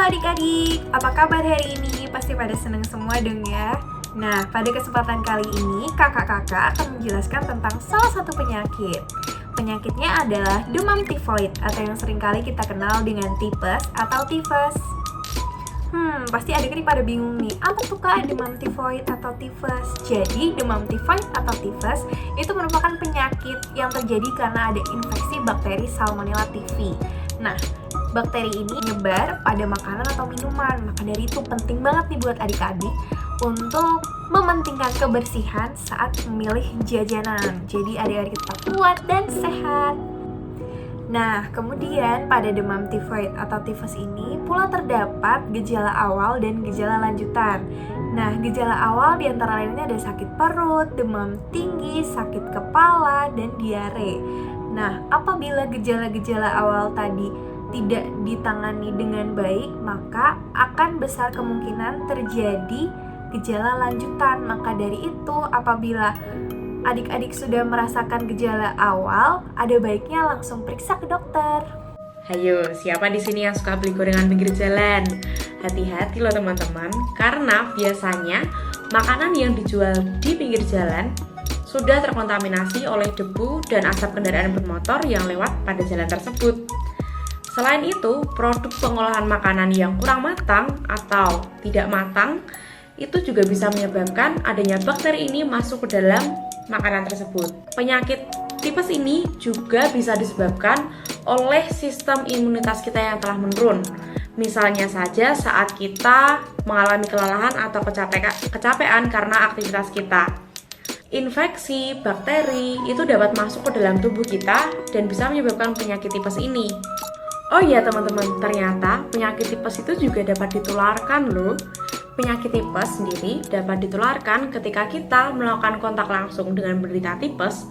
adik-adik, apa kabar hari ini? Pasti pada seneng semua dong ya. Nah, pada kesempatan kali ini kakak-kakak akan menjelaskan tentang salah satu penyakit. Penyakitnya adalah demam tifoid atau yang seringkali kita kenal dengan tipes atau tifus. Pasti adik-adik pada bingung nih, apa tuh kak demam tifoid atau tifus? Jadi, demam tifoid atau tifus itu merupakan penyakit yang terjadi karena ada infeksi bakteri Salmonella typhi. Nah, bakteri ini menyebar pada makanan atau minuman. Maka dari itu penting banget nih buat adik-adik untuk mementingkan kebersihan saat memilih jajanan. Jadi adik-adik tetap kuat dan sehat. Nah, kemudian pada demam tifoid atau tifus ini pula terdapat gejala awal dan gejala lanjutan. Nah, gejala awal diantara lainnya ada sakit perut, demam tinggi, sakit kepala, dan diare. Nah, apabila gejala-gejala awal tadi tidak ditangani dengan baik, maka akan besar kemungkinan terjadi gejala lanjutan. Maka dari itu, apabila adik-adik sudah merasakan gejala awal, ada baiknya langsung periksa ke dokter. Hayo, siapa di sini yang suka beli gorengan pinggir jalan? Hati-hati loh teman-teman, karena biasanya makanan yang dijual di pinggir jalan sudah terkontaminasi oleh debu dan asap kendaraan bermotor yang lewat pada jalan tersebut. Selain itu, produk pengolahan makanan yang kurang matang atau tidak matang itu juga bisa menyebabkan adanya bakteri ini masuk ke dalam makanan tersebut. Penyakit tipes ini juga bisa disebabkan oleh sistem imunitas kita yang telah menurun. Misalnya saja saat kita mengalami kelelahan atau kecapean karena aktivitas kita. Infeksi bakteri itu dapat masuk ke dalam tubuh kita dan bisa menyebabkan penyakit tipes ini. Oh iya teman-teman, ternyata penyakit tipes itu juga dapat ditularkan loh. Penyakit tipes sendiri dapat ditularkan ketika kita melakukan kontak langsung dengan penderita tipes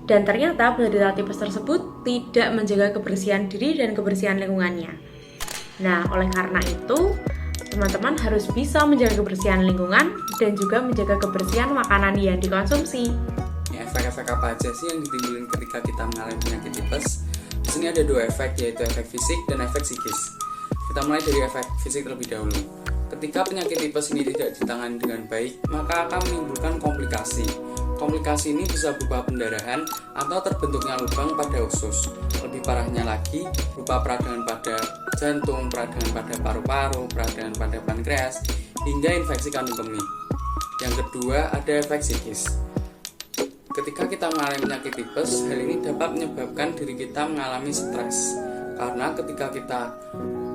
dan ternyata penderita tipes tersebut tidak menjaga kebersihan diri dan kebersihan lingkungannya. Nah, oleh karena itu, teman-teman harus bisa menjaga kebersihan lingkungan dan juga menjaga kebersihan makanan yang dikonsumsi. Efek-efek apa aja sih yang ditimbulkan ketika kita mengalami penyakit tipes? Di sini ada dua efek, yaitu efek fisik dan efek psikis. Kita mulai dari efek fisik terlebih dahulu. Ketika penyakit tipes ini tidak ditangani dengan baik, maka akan menimbulkan komplikasi. Komplikasi ini bisa berupa pendarahan atau terbentuknya lubang pada usus. Lebih parahnya lagi, berupa peradangan pada jantung, peradangan pada paru-paru, peradangan pada pankreas, hingga infeksi kandung kemih. Yang kedua, ada efek psikis. Ketika kita mengalami penyakit tipes, hal ini dapat menyebabkan diri kita mengalami stres. Karena ketika kita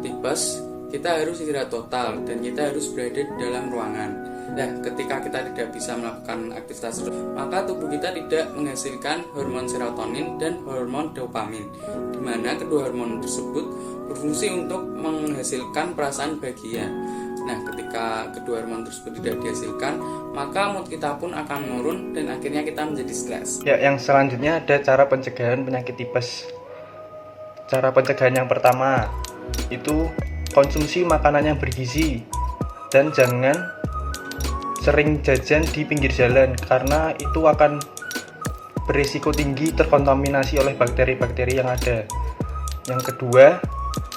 tipes, kita harus istirahat total dan kita harus berada di dalam ruangan. Nah, ketika kita tidak bisa melakukan aktivitas tersebut, maka tubuh kita tidak menghasilkan hormon serotonin dan hormon dopamin, di mana kedua hormon tersebut berfungsi untuk menghasilkan perasaan bahagia. Nah, ketika kedua hormon tersebut tidak dihasilkan, maka mood kita pun akan menurun dan akhirnya kita menjadi stres. Ya, yang selanjutnya ada cara pencegahan penyakit tipes. Cara pencegahan yang pertama itu konsumsi makanan yang bergizi dan jangan sering jajan di pinggir jalan karena itu akan berisiko tinggi terkontaminasi oleh bakteri-bakteri yang ada. Yang kedua,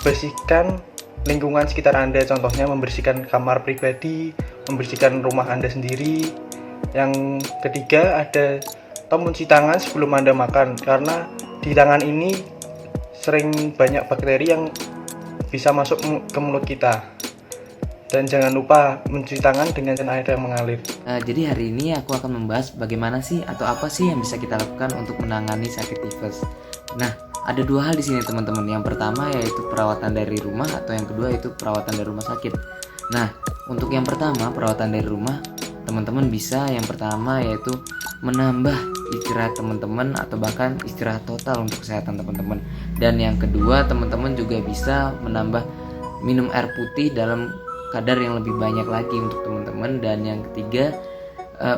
bersihkan lingkungan sekitar Anda, contohnya membersihkan kamar pribadi, membersihkan rumah Anda sendiri. Yang ketiga ada mencuci tangan sebelum Anda makan, karena di tangan ini sering banyak bakteri yang bisa masuk ke mulut kita. Dan jangan lupa mencuci tangan dengan air yang mengalir. Jadi hari ini aku akan membahas bagaimana sih atau apa sih yang bisa kita lakukan untuk menangani sakit tifus. Nah, ada dua hal di sini teman-teman. Yang pertama yaitu perawatan dari rumah atau yang kedua yaitu perawatan dari rumah sakit. Nah, untuk yang pertama perawatan dari rumah, teman-teman bisa yang pertama yaitu menambah istirahat teman-teman atau bahkan istirahat total untuk kesehatan teman-teman. Dan yang kedua, teman-teman juga bisa menambah minum air putih dalam kadar yang lebih banyak lagi untuk teman-teman. Dan yang ketiga,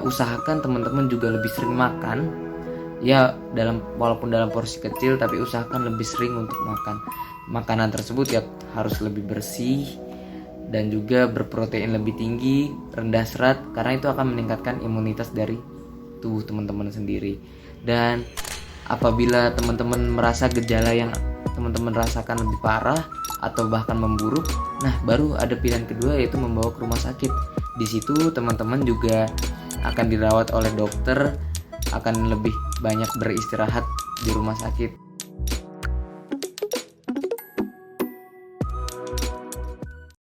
usahakan teman-teman juga lebih sering makan. Ya, walaupun dalam porsi kecil, tapi usahakan lebih sering untuk makan. Makanan tersebut ya harus lebih bersih dan juga berprotein lebih tinggi, rendah serat, karena itu akan meningkatkan imunitas dari tubuh teman-teman sendiri. Dan apabila teman-teman merasa gejala yang teman-teman rasakan lebih parah atau bahkan memburuk, nah baru ada pilihan kedua yaitu membawa ke rumah sakit. Di situ teman-teman juga akan dirawat oleh dokter, akan lebih banyak beristirahat di rumah sakit.